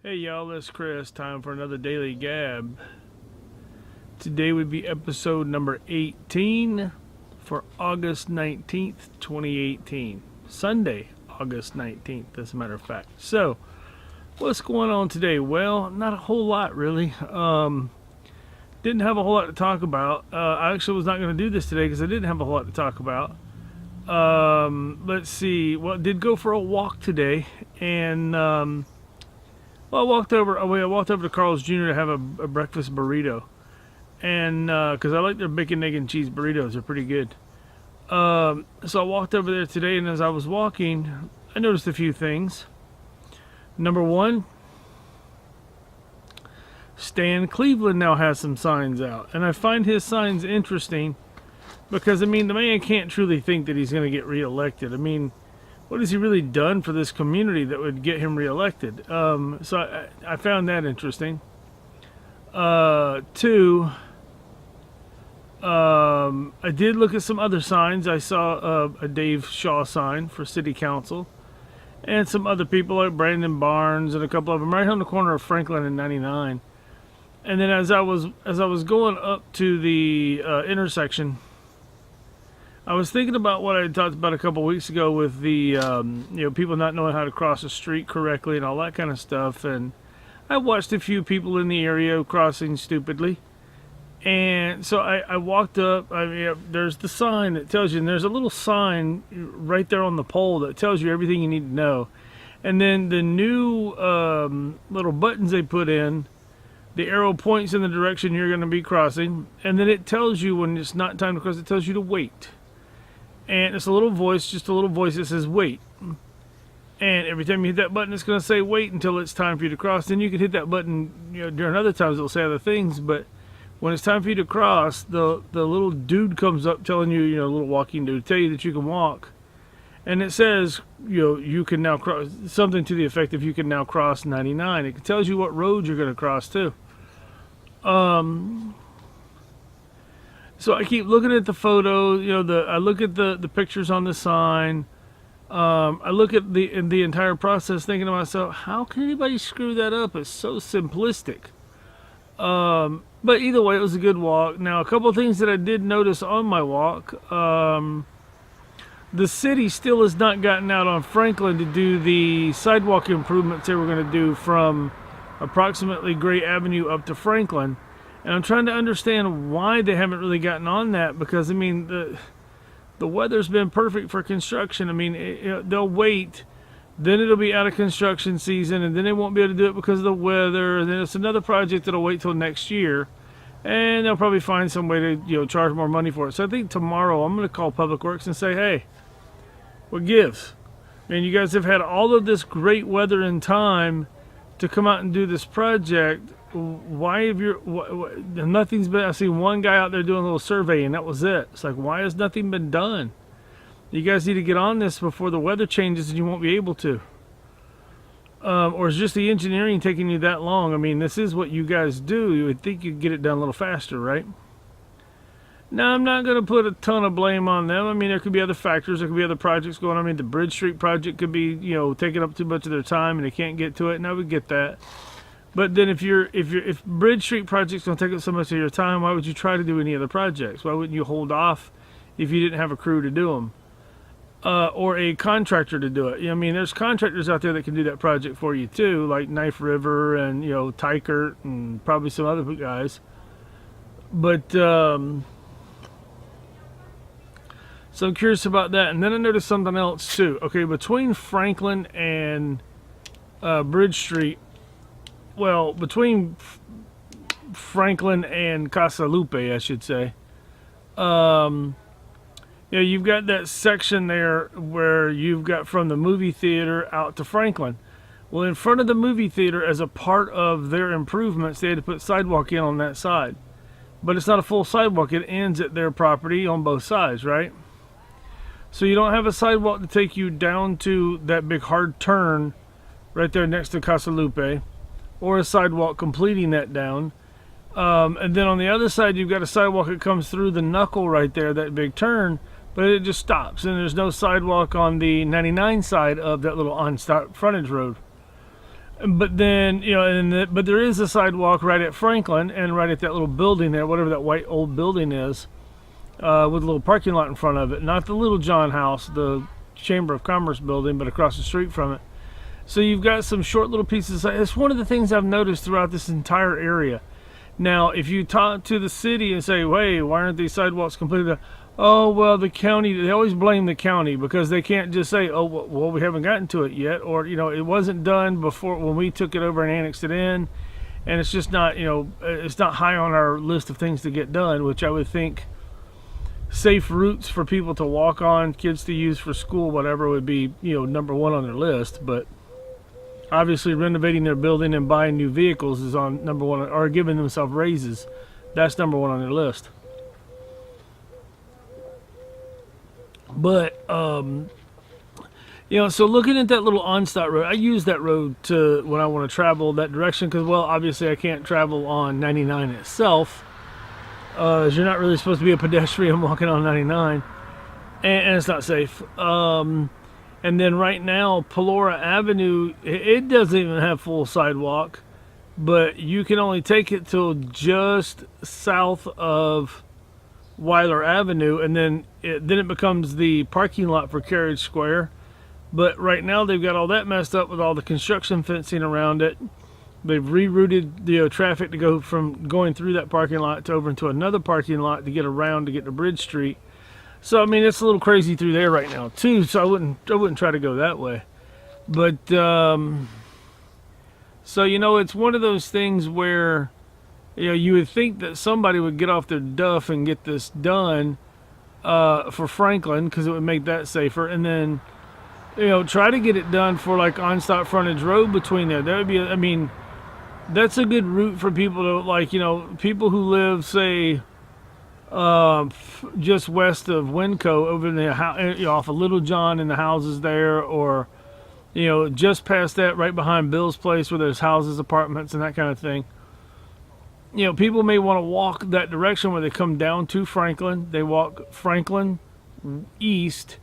Hey y'all, it's Chris. Time for another Daily Gab. Today would be episode number 18 for August 19th, 2018. Sunday, August 19th, as a matter of fact. So, what's going on today? Well, not a whole lot really. Didn't have a whole lot to talk about. I actually was not going to do this today because I didn't have a whole lot to talk about. Let's see. Well, did go for a walk today, and well, I walked over to Carl's Jr. to have a breakfast burrito, and because I like their bacon, egg, and cheese burritos, they're pretty good. So I walked over there today, and as I was walking, I noticed a few things. Number one, Stan Cleveland now has some signs out, and I find his signs interesting because, I mean, the man can't truly think that he's going to get reelected. I mean, what has he really done for this community that would get him reelected? So I found that interesting. Two, I did look at some other signs. I saw a Dave Shaw sign for city council, and some other people like Brandon Barnes and a couple of them right on the corner of Franklin and 99. And then as I was going up to the intersection, I was thinking about what I had talked about a couple weeks ago with the people not knowing how to cross a street correctly and all that kind of stuff. And I watched a few people in the area crossing stupidly. And so I walked up. There's the sign that tells you, and there's a little sign right there on the pole that tells you everything you need to know. And then the new little buttons they put in, the arrow points in the direction you're going to be crossing. And then it tells you when it's not time to cross, it tells you to wait. And it's a little voice, just a little voice that says wait. And every time you hit that button, it's going to say wait until it's time for you to cross. Then you can hit that button, during other times it'll say other things. But when it's time for you to cross, the little dude comes up telling you, a little walking dude, tell you that you can walk. And it says, you can now cross, something to the effect of you can now cross 99. It tells you what road you're going to cross too. So I keep looking at the photos, I look at the pictures on the sign. I look at the entire process thinking to myself, how can anybody screw that up? It's so simplistic. But either way, it was a good walk. Now, a couple of things that I did notice on my walk. The city still has not gotten out on Franklin to do the sidewalk improvements they were going to do from approximately Gray Avenue up to Franklin. And I'm trying to understand why they haven't really gotten on that, because, I mean, the weather's been perfect for construction. I mean, they'll wait, then it'll be out of construction season, and then they won't be able to do it because of the weather, and then it's another project that'll wait till next year, and they'll probably find some way to, charge more money for it. So I think tomorrow I'm going to call Public Works and say, hey, what gives? Man, you guys have had all of this great weather and time to come out and do this project. Why have nothing's been? I see one guy out there doing a little survey, and that was it. It's like, why has nothing been done? You guys need to get on this before the weather changes, and you won't be able to. Or is just the engineering taking you that long? I mean, this is what you guys do. You would think you'd get it done a little faster, right? Now, I'm not going to put a ton of blame on them. I mean, there could be other factors. There could be other projects going on. I mean, the Bridge Street project could be, taking up too much of their time, and they can't get to it. And I would get that. But then if Bridge Street project's going to take up so much of your time, why would you try to do any other projects? Why wouldn't you hold off if you didn't have a crew to do them? Or a contractor to do it? I mean, there's contractors out there that can do that project for you too, like Knife River and, Tykert and probably some other guys. But, so I'm curious about that. And then I noticed something else too. Okay, between Franklin and Bridge Street, well, between Franklin and Casa Lupe, I should say, you've got that section there where you've got from the movie theater out to Franklin. Well, in front of the movie theater, as a part of their improvements, they had to put sidewalk in on that side. But it's not a full sidewalk. It ends at their property on both sides, right? So you don't have a sidewalk to take you down to that big hard turn right there next to Casa Lupe, or a sidewalk completing that down. And then on the other side, you've got a sidewalk that comes through the knuckle right there, that big turn, but it just stops. And there's no sidewalk on the 99 side of that little on-stop frontage road. But then, but there is a sidewalk right at Franklin and right at that little building there, whatever that white old building is, with a little parking lot in front of it. Not the Little John House, the Chamber of Commerce building, but across the street from it. So you've got some short little pieces. It's one of the things I've noticed throughout this entire area. Now, if you talk to the city and say, hey, why aren't these sidewalks completed? Oh, well, the county, they always blame the county because they can't just say, oh, well, we haven't gotten to it yet. Or, it wasn't done before when we took it over and annexed it in. And it's just not, it's not high on our list of things to get done, which I would think safe routes for people to walk on, kids to use for school, whatever, would be, number one on their list. But obviously renovating their building and buying new vehicles is on number one, or giving themselves raises. That's number one on their list. But, so looking at that little Onstadt road, I use that road when I want to travel that direction because, well, obviously I can't travel on 99 itself. You're not really supposed to be a pedestrian walking on 99, and it's not safe. And then right now, Pelora Avenue, it doesn't even have full sidewalk, but you can only take it till just south of Weiler Avenue, and then it becomes the parking lot for Carriage Square. But right now they've got all that messed up with all the construction fencing around it. They've rerouted the traffic to go from going through that parking lot to over into another parking lot to get around to get to Bridge Street. So I mean, it's a little crazy through there right now too. So I wouldn't try to go that way. But so it's one of those things where you would think that somebody would get off their duff and get this done for Franklin because it would make that safer, and then try to get it done for like Onstadt Frontage Road between there. That would be, that's a good route for people to people who live say just west of Winco over in the off of Little John and the houses there, or just past that right behind Bill's place where there's houses, apartments, and that kind of thing. People may want to walk that direction where they come down to Franklin. They walk Franklin east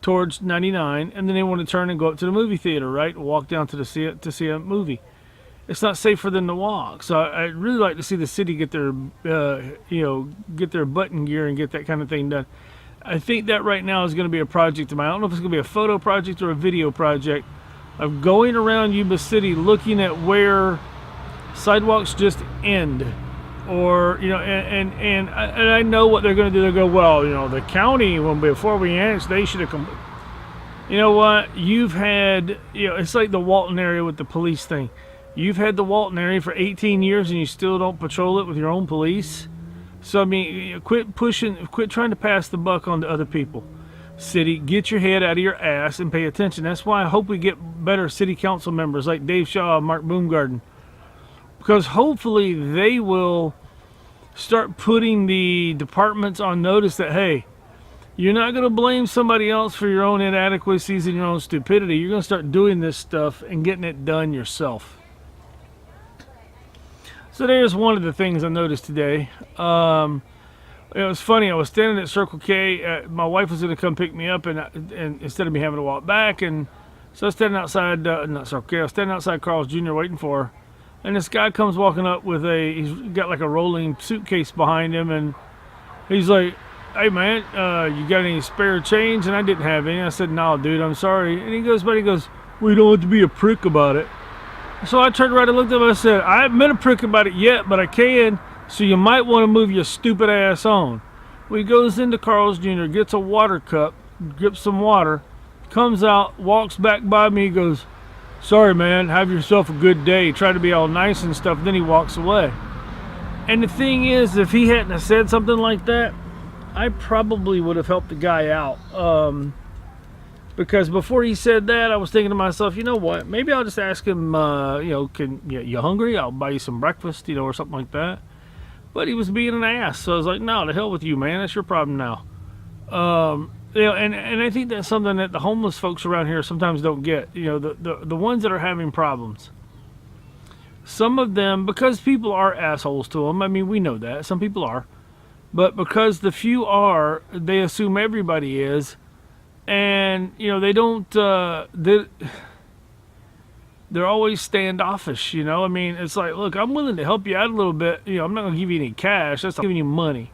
towards 99, and then they want to turn and go up to the movie theater, right? Walk down to see a movie. It's not safe for them to walk. So I'd really like to see the city get their get their butt in gear and get that kind of thing done. I think that right now is going to be a project of mine. I don't know if it's going to be a photo project or a video project of going around Yuba City looking at where sidewalks just end, or and I know what they're going to do. They go, well, the county, before we annexed, they should have come. You know what? You've had it's like the Walton area with the police thing. You've had the Walton area for 18 years and you still don't patrol it with your own police. So quit trying to pass the buck on to other people. City, get your head out of your ass and pay attention. That's why I hope we get better city council members like Dave Shaw and Mark Boomgarden. Because hopefully they will start putting the departments on notice that, hey, you're not going to blame somebody else for your own inadequacies and your own stupidity. You're going to start doing this stuff and getting it done yourself. So there's one of the things I noticed today. It was funny. I was standing at Circle K. My wife was going to come pick me up, and instead of me having to walk back, and so I was standing outside, not Circle K, I was standing outside Carl's Jr. waiting for her. And this guy comes walking up with he's got like a rolling suitcase behind him, and he's like, hey man, you got any spare change? And I didn't have any. I said, no dude, I'm sorry. And he goes, well, you don't have to be a prick about it. So I turned around and looked at him and I said, I haven't been a prick about it yet, but I can, so you might want to move your stupid ass on. Well, he goes into Carl's Jr., gets a water cup, grips some water, comes out, walks back by me, goes, sorry man, have yourself a good day. Try to be all nice and stuff, then he walks away. And the thing is, if he hadn't have said something like that, I probably would have helped the guy out. Because before he said that, I was thinking to myself, you know what, maybe I'll just ask him, you hungry? I'll buy you some breakfast, or something like that. But he was being an ass, so I was like, no, to hell with you, man, that's your problem now. And I think that's something that the homeless folks around here sometimes don't get. The ones that are having problems. Some of them, because people are assholes to them, we know that, some people are. But because the few are, they assume everybody is. And, they don't, they they're always standoffish, you know. I mean, it's like, look, I'm willing to help you out a little bit. You know, I'm not gonna give you any cash. That's not giving you money.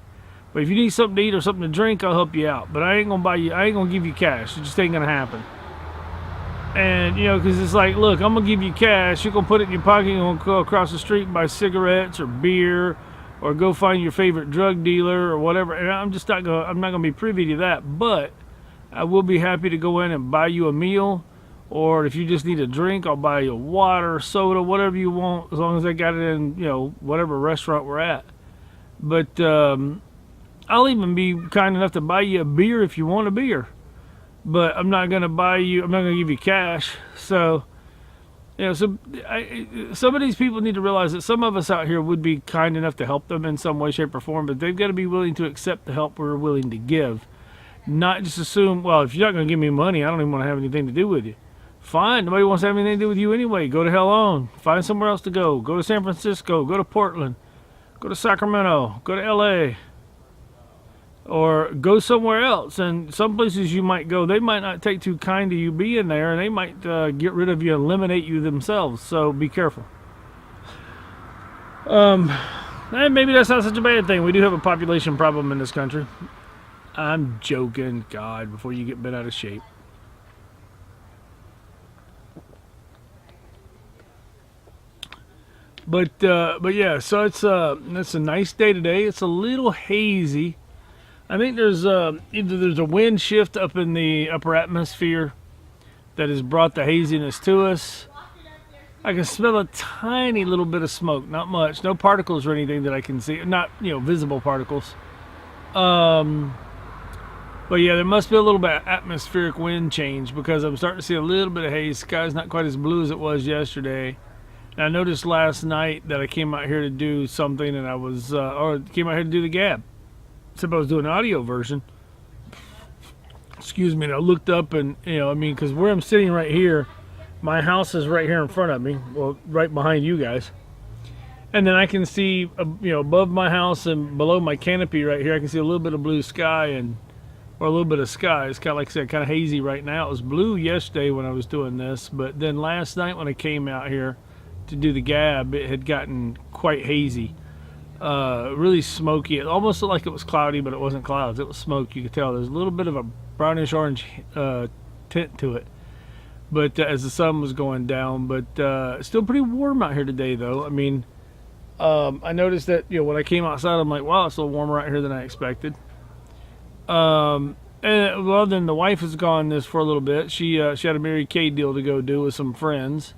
But if you need something to eat or something to drink, I'll help you out. But I ain't gonna give you cash. It just ain't gonna happen. And, you know, because it's like, look, I'm gonna give you cash. You're gonna put it in your pocket. You're gonna go across the street and buy cigarettes or beer, or go find your favorite drug dealer or whatever. And I'm not gonna be privy to that. But I will be happy to go in and buy you a meal. Or if you just need a drink, I'll buy you water, soda, whatever you want, as long as I got it in, you know, whatever restaurant we're at. But I'll even be kind enough to buy you a beer if you want a beer. But I'm not going to give you cash. So, you know, some of these people need to realize that some of us out here would be kind enough to help them in some way, shape, or form, but they've got to be willing to accept the help we're willing to give. Not just assume, well, if you're not going to give me money, I don't even want to have anything to do with you. Fine, nobody wants to have anything to do with you anyway. Go to hell on. Find somewhere else to go. Go to San Francisco. Go to Portland. Go to Sacramento. Go to LA. Or go somewhere else. And some places you might go, they might not take too kind to you being there, and they might get rid of you, eliminate you themselves. So be careful. And maybe that's not such a bad thing. We do have a population problem in this country. I'm joking. God, before you get bent out of shape. But yeah, so it's a nice day today. It's a little hazy. I think there's either there's a wind shift up in the upper atmosphere that has brought the haziness to us. I can smell a tiny little bit of smoke, not much, no particles or anything that I can see, not, you know, visible particles. But yeah, there must be a little bit of atmospheric wind change, because I'm starting to see a little bit of haze. Sky's not quite as blue as it was yesterday. And I noticed last night that I came out here to do something, and I was, or came out here to do the Gab. Except I was doing an audio version. Excuse me, and I looked up, and, you know, I mean, because where I'm sitting right here, my house is right here in front of me, well, right behind you guys. And then I can see, you know, above my house and below my canopy right here, I can see a little bit of blue sky, and or a little bit of sky. It's kind of, like I said, kind of hazy right now. It was blue yesterday when I was doing this, but then last night when I came out here to do the Gab, it had gotten quite hazy, really smoky. It almost looked like it was cloudy, but it wasn't clouds. It was smoke. You could tell there's a little bit of a brownish orange tint to it. But as the sun was going down, but still pretty warm out here today, though. I mean, I noticed that, you know, when I came outside, I'm like, wow, it's a little warmer out here than I expected. And well, then the wife is gone this for a little bit. She had a Mary Kay deal to go do with some friends.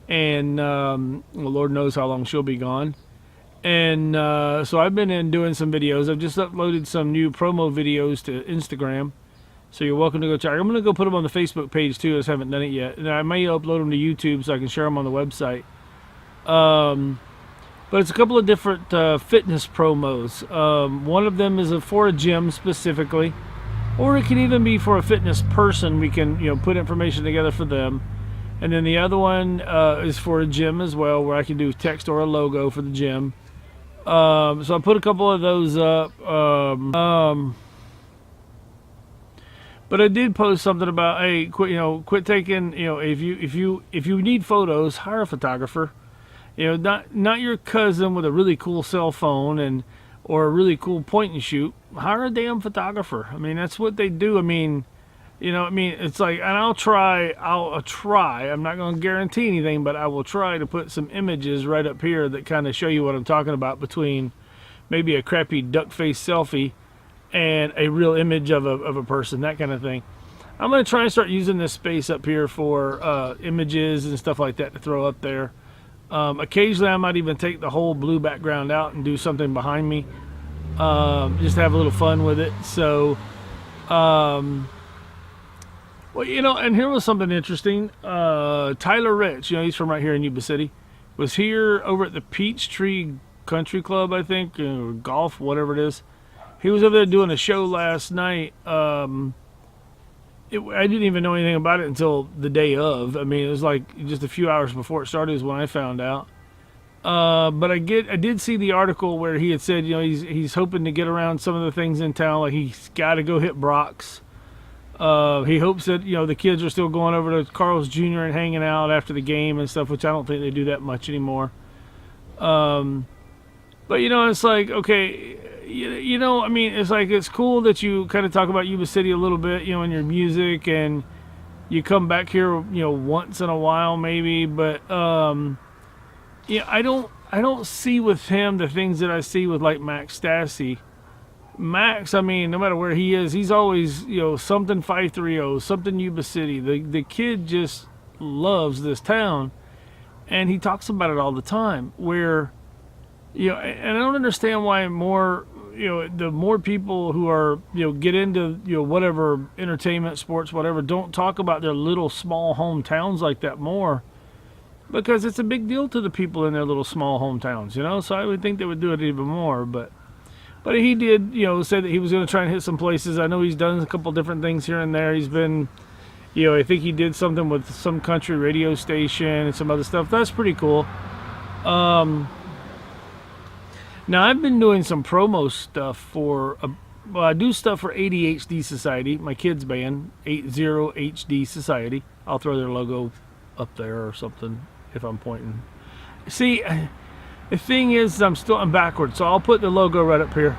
And well, Lord knows how long she'll be gone. And so I've been in doing some videos. I've just uploaded some new promo videos to Instagram, so you're welcome to go check. I'm going to go put them on the Facebook page too. I just haven't done it yet, and I may upload them to YouTube so I can share them on the website. But it's a couple of different fitness promos. One of them is for a gym specifically, or it can even be for a fitness person. We can, you know, put information together for them. And then the other one is for a gym as well, where I can do text or a logo for the gym. So I put a couple of those up. But I did post something about, hey, quit taking, you know, if you need photos, hire a photographer. You know, not your cousin with a really cool cell phone or a really cool point and shoot. Hire a damn photographer. I mean, that's what they do. I mean, you know, I mean, it's like, and I'll try. I'm not going to guarantee anything, but I will try to put some images right up here that kind of show you what I'm talking about, between maybe a crappy duck face selfie and a real image of a person, that kind of thing. I'm going to try and start using this space up here for images and stuff like that to throw up there. Occasionally, I might even take the whole blue background out and do something behind me, just to have a little fun with it. So, well, you know, and here was something interesting. Tyler Rich, you know, he's from right here in Yuba City, was here over at the Peachtree Country Club, I think, or golf, whatever it is. He was over there doing a show last night. I didn't even know anything about it until the day of. I mean, it was like just a few hours before it started is when I found out. But I did see the article where he had said, you know, he's hoping to get around some of the things in town, like he's got to go hit Brock's. He hopes that the kids are still going over to Carl's Jr. and hanging out after the game and stuff, which I don't think they do that much anymore. But it's like, okay, I mean, it's like, it's cool that you kind of talk about Yuba City a little bit, in your music, and you come back here, once in a while maybe, but I don't see with him the things that I see with like Max Stassi. Max, I mean, no matter where he is, he's always, something 530, something Yuba City. The kid just loves this town, and he talks about it all the time. Where, and I don't understand why more, the more people who are, get into, whatever entertainment, sports, whatever, don't talk about their little small hometowns like that more, because it's a big deal to the people in their little small hometowns, So I would think they would do it even more, but he did, say that he was going to try and hit some places. I know he's done a couple different things here and there. He's been, I think he did something with some country radio station and some other stuff. That's pretty cool. Now, I've been doing some promo stuff for, I do stuff for ADHD Society, my kids' band, 80HD Society. I'll throw their logo up there or something if I'm pointing. See, the thing is, I'm backwards, so I'll put the logo right up here.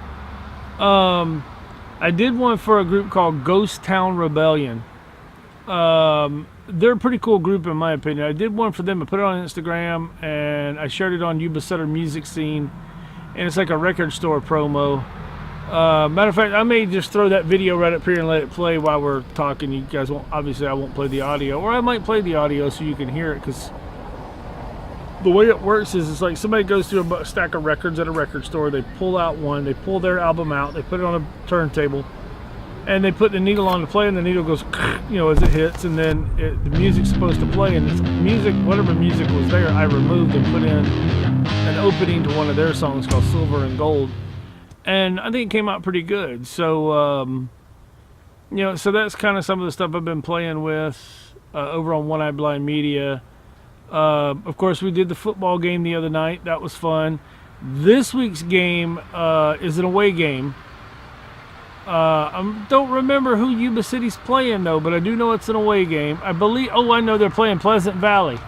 I did one for a group called Ghost Town Rebellion. They're a pretty cool group in my opinion. I did one for them. I put it on Instagram, and I shared it on Yuba Sutter Music Scene, and it's like a record store promo. Matter of fact, I may just throw that video right up here and let it play while we're talking. You guys won't, obviously I won't play the audio, or I might play the audio so you can hear it, because the way it works is, it's like somebody goes through a stack of records at a record store, they pull out one, they pull their album out, they put it on a turntable, and they put the needle on to play, and the needle goes, as it hits, and then the music's supposed to play, and it's music, whatever music was there, I removed and put in an opening to one of their songs called Silver and Gold, and I think it came out pretty good. So, so that's kind of some of the stuff I've been playing with over on One Eye Blind Media. Of course, we did the football game the other night. That was fun. This week's game is an away game. I don't remember who Yuba City's playing, though, but I do know it's an away game. I know they're playing Pleasant Valley.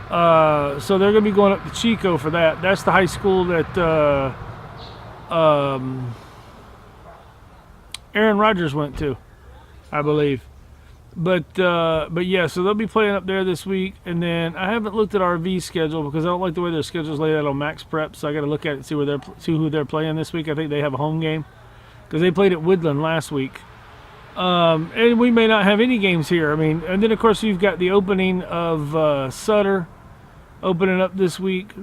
So they're going to be going up to Chico for that. That's the high school that Aaron Rodgers went to, I believe. But yeah, so they'll be playing up there this week, and then I haven't looked at RV schedule because I don't like the way their schedule's laid out on Max Prep, so I got to look at it and see who they're playing this week. I think they have a home game because they played at Woodland last week, and we may not have any games here. I mean, and then of course you've got the opening of Sutter opening up this week.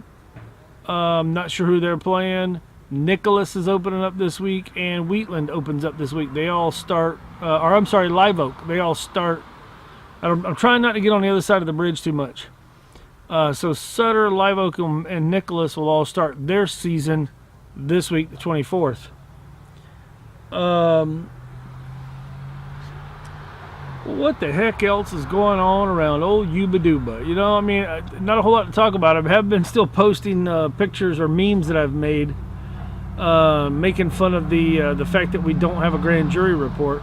Not sure who they're playing. Nicholas is opening up this week, and Wheatland opens up this week. They all start, Live Oak. They all start. I'm trying not to get on the other side of the bridge too much. So Sutter, Live Oak, and Nicholas will all start their season this week, the 24th. What the heck else is going on around old Yuba Duba? I mean, not a whole lot to talk about. I have been still posting pictures or memes that I've made. Making fun of the fact that we don't have a grand jury report.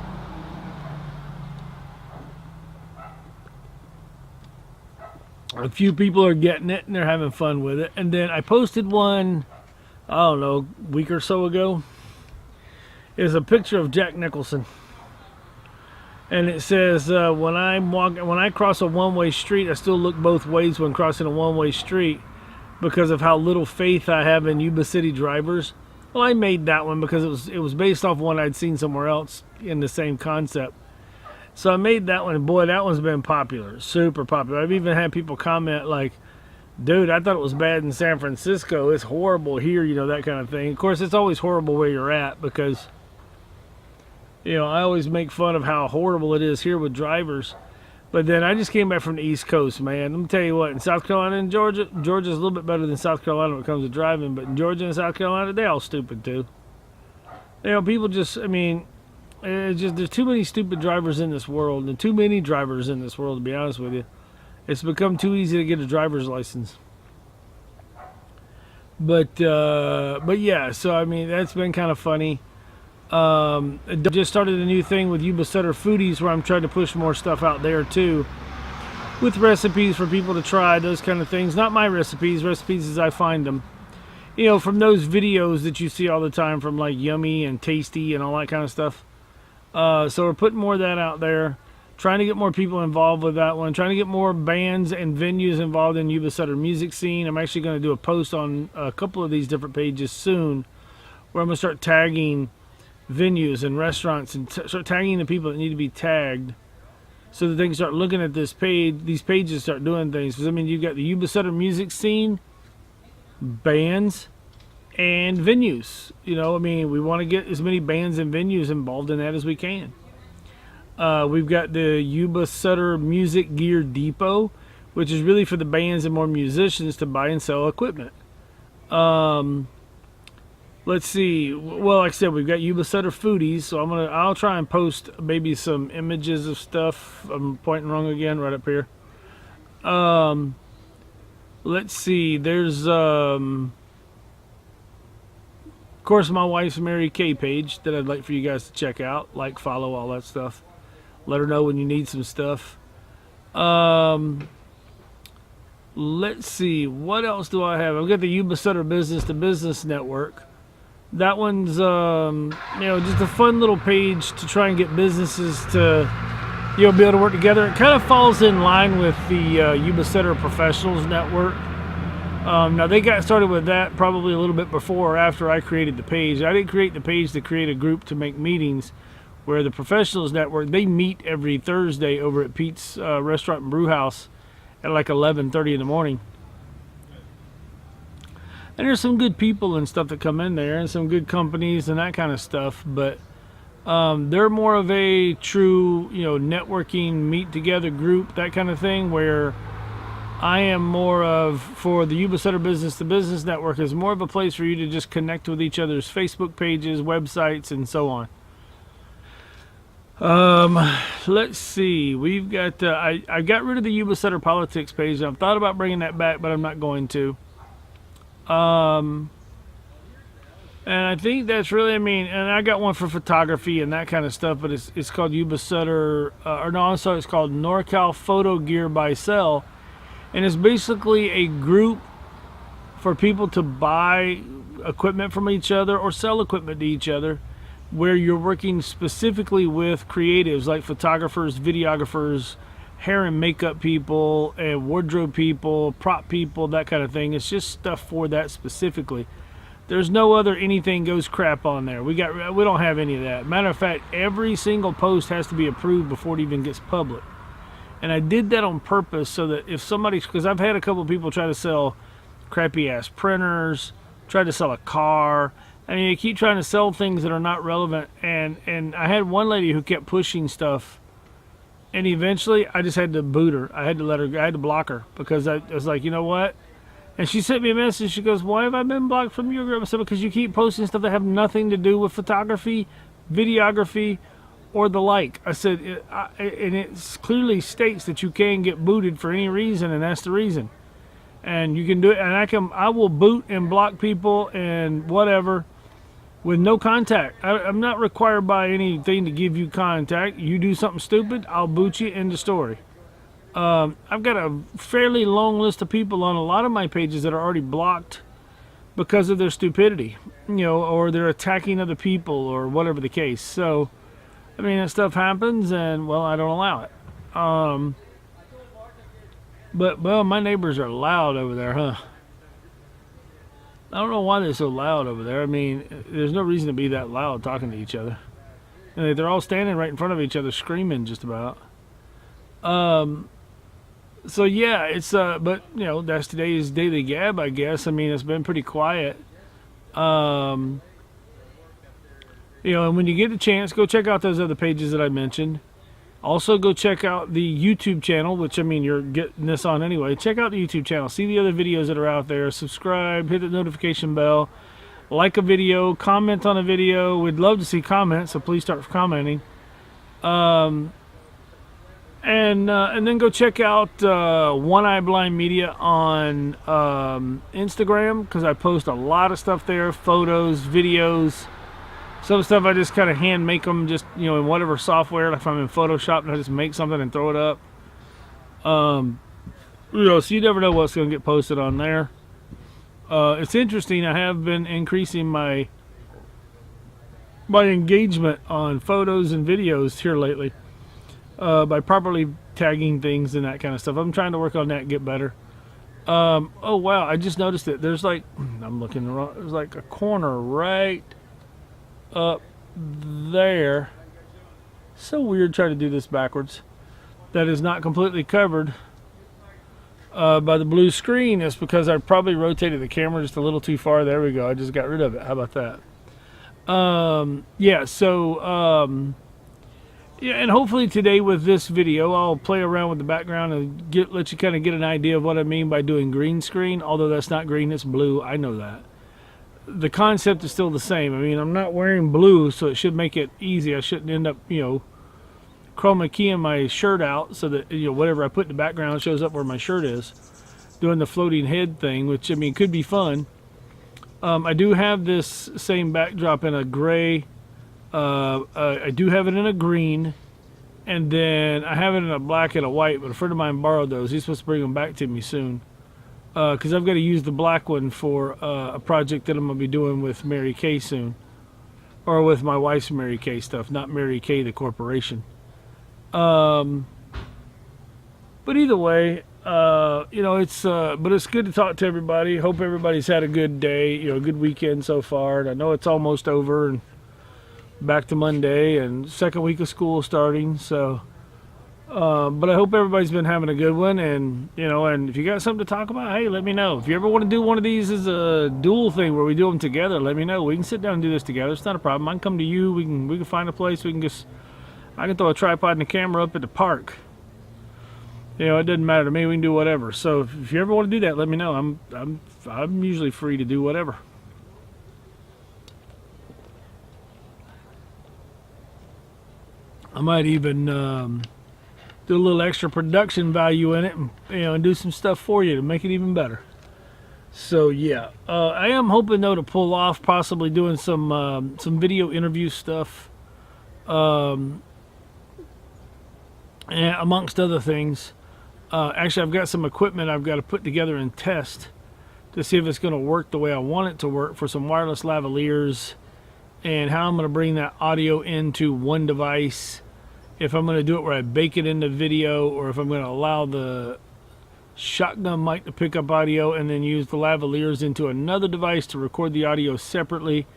A few people are getting it and they're having fun with it. And then I posted one, I don't know, a week or so ago. It's a picture of Jack Nicholson, and it says, when I cross a one-way street, I still look both ways when crossing a one-way street because of how little faith I have in Yuba City drivers. Well, I made that one because it was based off one I'd seen somewhere else in the same concept. So I made that one, and boy, that one's been popular, super popular. I've even had people comment like, dude, I thought it was bad in San Francisco. It's horrible here, that kind of thing. Of course, it's always horrible where you're at because, I always make fun of how horrible it is here with drivers. But then I just came back from the East Coast, man. Let me tell you what, in South Carolina and Georgia's a little bit better than South Carolina when it comes to driving, but in Georgia and South Carolina, they all stupid too. People just, I mean, there's too many stupid drivers in this world, and too many drivers in this world, to be honest with you. It's become too easy to get a driver's license. But yeah, so I mean, that's been kind of funny. I just started a new thing with Yuba Sutter Foodies where I'm trying to push more stuff out there too, with recipes for people to try, those kind of things. Not my recipes as I find them. You know, from those videos that you see all the time from like Yummy and Tasty and all that kind of stuff. So we're putting more of that out there. Trying to get more people involved with that one. Trying to get more bands and venues involved in Yuba Sutter music scene. I'm actually going to do a post on a couple of these different pages soon, where I'm going to start tagging venues and restaurants and start tagging the people that need to be tagged, so that they can start looking at this page. These pages start doing things. Because I mean, you've got the Yuba Sutter music scene, bands, and venues. You know, I mean, we want to get as many bands and venues involved in that as we can. We've got the Yuba Sutter Music Gear Depot, which is really for the bands and more musicians to buy and sell equipment. Let's see. Well, like I said, we've got Yuba Sutter Foodies, so I'll try and post maybe some images of stuff. I'm pointing wrong again, right up here. Let's see. There's of course, my wife's Mary Kay page that I'd like for you guys to check out, like, follow, all that stuff. Let her know when you need some stuff. Let's see, what else do I have? I've got the Yuba Sutter Business to Business Network. That one's, you know, just a fun little page to try and get businesses to, you know, be able to work together. It kind of falls in line with the Yuba Sutter Professionals Network. Now, they got started with that probably a little bit before or after I created the page. I didn't create the page to create a group to make meetings, where the Professionals Network, they meet every Thursday over at Pete's Restaurant and Brew House at like 11:30 in the morning. And there's some good people and stuff that come in there, and some good companies and that kind of stuff, but they're more of a true, you know, networking, meet together group, that kind of thing, where I am more of, for the Yuba Sutter Business to Business Network, is more of a place for you to just connect with each other's Facebook pages, websites, and so on. Let's see. We've got, I got rid of the Yuba Sutter Politics page. I've thought about bringing that back, but I'm not going to. And I think that's really, I mean, and I got one for photography and that kind of stuff, but it's called Yuba Sutter, or no, I'm sorry, it's called NorCal Photo Gear by Sell. And it's basically a group for people to buy equipment from each other or sell equipment to each other, where you're working specifically with creatives like photographers, videographers, hair and makeup people, and wardrobe people, prop people, that kind of thing. It's just stuff for that specifically. There's no other anything goes crap on there. We don't have any of that. Matter of fact, every single post has to be approved before it even gets public. And I did that on purpose so that if somebody, because I've had a couple of people try to sell crappy ass printers, try to sell a car. I mean, they keep trying to sell things that are not relevant. And I had one lady who kept pushing stuff, and eventually I just had to boot her. I had to block her, because I was like, you know what? And she sent me a message. She goes, why have I been blocked from your group? I said, because you keep posting stuff that have nothing to do with photography, videography, or the like. I said, and it clearly states that you can get booted for any reason, and that's the reason. And you can do it, and I will boot and block people and whatever with no contact. I'm not required by anything to give you contact. You do something stupid, I'll boot you, end the story. I've got a fairly long list of people on a lot of my pages that are already blocked because of their stupidity, you know, or they're attacking other people or whatever the case. So, I mean, that stuff happens, and, well, I don't allow it. But, well, my neighbors are loud over there, huh? I don't know why they're so loud over there. I mean, there's no reason to be that loud talking to each other. And they're all standing right in front of each other screaming just about. So, yeah, it's, but, you know, that's today's Daily Gab, I guess. I mean, it's been pretty quiet. You know, and when you get the chance, go check out those other pages that I mentioned. Also, go check out the YouTube channel, which, I mean, you're getting this on anyway. Check out the YouTube channel. See the other videos that are out there. Subscribe. Hit the notification bell. Like a video. Comment on a video. We'd love to see comments, so please start commenting. And then go check out One Eye Blind Media on Instagram, because I post a lot of stuff there. Photos, videos, Some stuff I just kind of hand make them, just, you know, in whatever software. Like if I'm in Photoshop and I just make something and throw it up. You know, so you never know what's going to get posted on there. It's interesting. I have been increasing my engagement on photos and videos here lately by properly tagging things and that kind of stuff. I'm trying to work on that and get better. Oh wow, I just noticed it. There's like, I'm looking wrong. There's like a corner right up there. So weird trying to do this backwards. That is not completely covered by the blue screen. It's because I probably rotated the camera just a little too far. There we go. I just got rid of it. How about that? Yeah, so yeah, and hopefully today with this video I'll play around with the background and let you kind of get an idea of what I mean by doing green screen. Although that's not green, it's blue. I know that. The concept is still the same. I mean, I'm not wearing blue, so it should make it easy. I shouldn't end up, you know, chroma keying my shirt out so that, you know, whatever I put in the background shows up where my shirt is. Doing the floating head thing, which, I mean, could be fun. I do have this same backdrop in a gray. I do have it in a green. And then I have it in a black and a white, but a friend of mine borrowed those. He's supposed to bring them back to me soon. Because I've got to use the black one for a project that I'm going to be doing with Mary Kay soon. Or with my wife's Mary Kay stuff, not Mary Kay the corporation. But either way, you know, but it's good to talk to everybody. Hope everybody's had a good day, you know, a good weekend so far. And I know it's almost over and back to Monday and second week of school starting. So, but I hope everybody's been having a good one. And, you know, and if you got something to talk about, hey, let me know. If you ever want to do one of these as a dual thing where we do them together, let me know. We can sit down and do this together. It's not a problem. I can come to you. We can find a place. I can throw a tripod and a camera up at the park. You know, it doesn't matter to me. We can do whatever. So if you ever want to do that, let me know. I'm usually free to do whatever. I might even do a little extra production value in it, and, you know, and do some stuff for you to make it even better. So yeah, I am hoping though to pull off possibly doing some video interview stuff. And amongst other things, actually I've got some equipment I've got to put together and test to see if it's going to work the way I want it to work for some wireless lavaliers, and how I'm going to bring that audio into one device. If I'm going to do it where I bake it into video, or if I'm going to allow the shotgun mic to pick up audio and then use the lavaliers into another device to record the audio separately,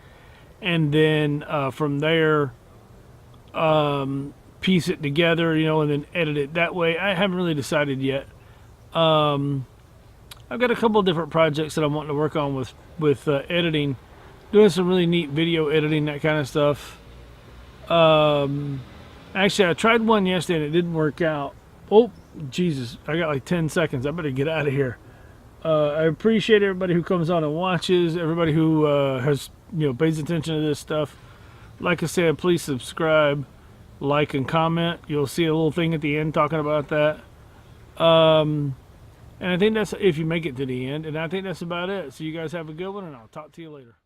and then from there piece it together, you know, and then edit it that way. I haven't really decided yet. I've got a couple of different projects that I'm wanting to work on with editing, doing some really neat video editing, that kind of stuff. Actually, I tried one yesterday and it didn't work out. Oh, Jesus, I got like 10 seconds. I better get out of here. I appreciate everybody who comes on and watches, everybody who has, you know, pays attention to this stuff. Like I said, please subscribe, like, and comment. You'll see a little thing at the end talking about that. And I think that's if you make it to the end. And I think that's about it. So you guys have a good one, and I'll talk to you later.